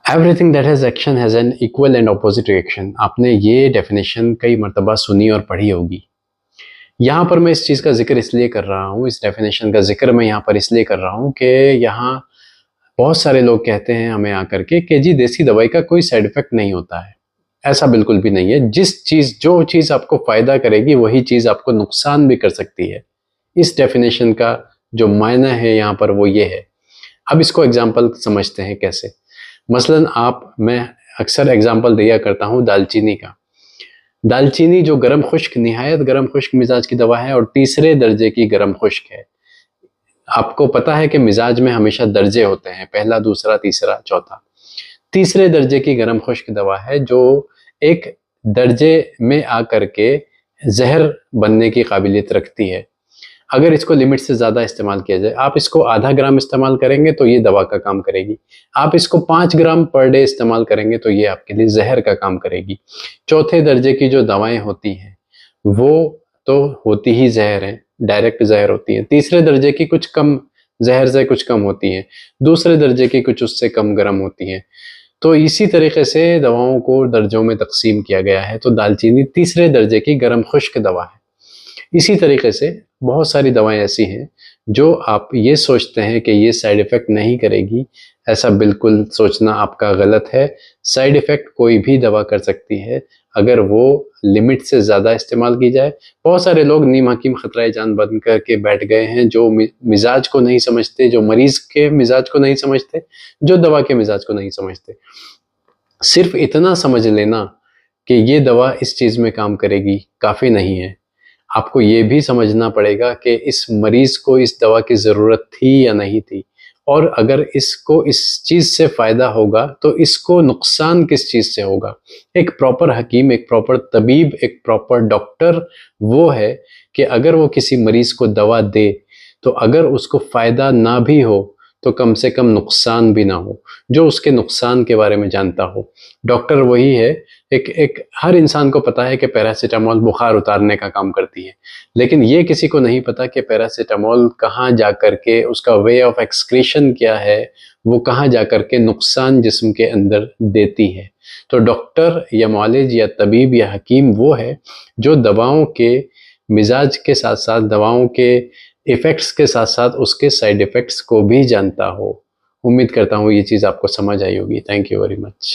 Everything that has action has an equal and opposite reaction. आपने ये definition कई मरतबा सुनी और पढ़ी होगी। यहाँ पर मैं इस चीज़ का जिक्र इसलिए कर रहा हूँ, इस डेफिनेशन का जिक्र मैं यहाँ पर इसलिए कर रहा हूँ कि यहाँ बहुत सारे लोग कहते हैं हमें आकर के कि जी देसी दवाई का कोई साइड इफ़ेक्ट नहीं होता है। ऐसा बिल्कुल भी नहीं है। जो चीज़ आपको फ़ायदा करेगी वही चीज़ आपको नुकसान भी कर सकती है। इस डेफिनेशन का जो मायना है यहाँ पर वो ये है। अब इसको एग्जाम्पल समझते हैं कैसे। मसलन मैं अक्सर एग्जाम्पल दिया करता हूँ दालचीनी का। दालचीनी जो गरम खुश्क, निहायत गरम खुश्क मिजाज की दवा है और तीसरे दर्जे की गरम खुश्क है। आपको पता है कि मिजाज में हमेशा दर्जे होते हैं, पहला, दूसरा, तीसरा, चौथा। तीसरे दर्जे की गरम खुश्क दवा है जो एक दर्जे में आकर के जहर बनने की काबिलियत रखती है। अगर इसको लिमिट से ज़्यादा इस्तेमाल किया जाए, आप इसको आधा ग्राम इस्तेमाल करेंगे तो ये दवा का काम करेगी। आप इसको 5 ग्राम पर डे इस्तेमाल करेंगे तो ये आपके लिए जहर का काम करेगी। चौथे दर्जे की जो दवाएं होती हैं वो तो होती ही जहर हैं, डायरेक्ट जहर होती हैं। तीसरे दर्जे की कुछ कम जहर से कुछ कम होती हैं, दूसरे दर्जे की कुछ उससे कम गर्म होती हैं। तो इसी तरीके से दवाओं को दर्जों में तकसीम किया गया है। तो दालचीनी तीसरे दर्जे की गर्म खुश्क दवा है। इसी तरीके से बहुत सारी दवाएं ऐसी हैं जो आप ये सोचते हैं कि ये साइड इफ़ेक्ट नहीं करेगी, ऐसा बिल्कुल सोचना आपका गलत है। साइड इफ़ेक्ट कोई भी दवा कर सकती है अगर वो लिमिट से ज़्यादा इस्तेमाल की जाए। बहुत सारे लोग नीम हकीम ख़तरा जान बन करके बैठ गए हैं, जो मिजाज को नहीं समझते, जो मरीज़ के मिजाज को नहीं समझते, जो दवा के मिजाज को नहीं समझते। सिर्फ इतना समझ लेना कि ये दवा इस चीज़ में काम करेगी काफ़ी नहीं है। आपको ये भी समझना पड़ेगा कि इस मरीज़ को इस दवा की ज़रूरत थी या नहीं थी, और अगर इसको इस चीज़ से फ़ायदा होगा तो इसको नुकसान किस चीज़ से होगा। एक प्रॉपर हकीम, एक प्रॉपर तबीब, एक प्रॉपर डॉक्टर वो है कि अगर वो किसी मरीज़ को दवा दे तो अगर उसको फ़ायदा ना भी हो तो कम से कम नुकसान भी ना हो, जो उसके नुकसान के बारे में जानता हो। डॉक्टर वही है। एक हर इंसान को पता है कि पैरासीटामोल बुखार उतारने का काम करती है, लेकिन ये किसी को नहीं पता कि पैरासीटामोल कहाँ जा कर के उसका वे ऑफ एक्सक्रीशन क्या है, वो कहाँ जा कर के नुकसान जिस्म के अंदर देती है। तो डॉक्टर या मुआलिज या तबीब या हकीम वो है जो दवाओं के मिजाज के साथ साथ, दवाओं के इफ़ेक्ट्स के साथ साथ उसके साइड इफ़ेक्ट्स को भी जानता हो। उम्मीद करता हूँ ये चीज़ आपको समझ आई होगी। Thank you very much.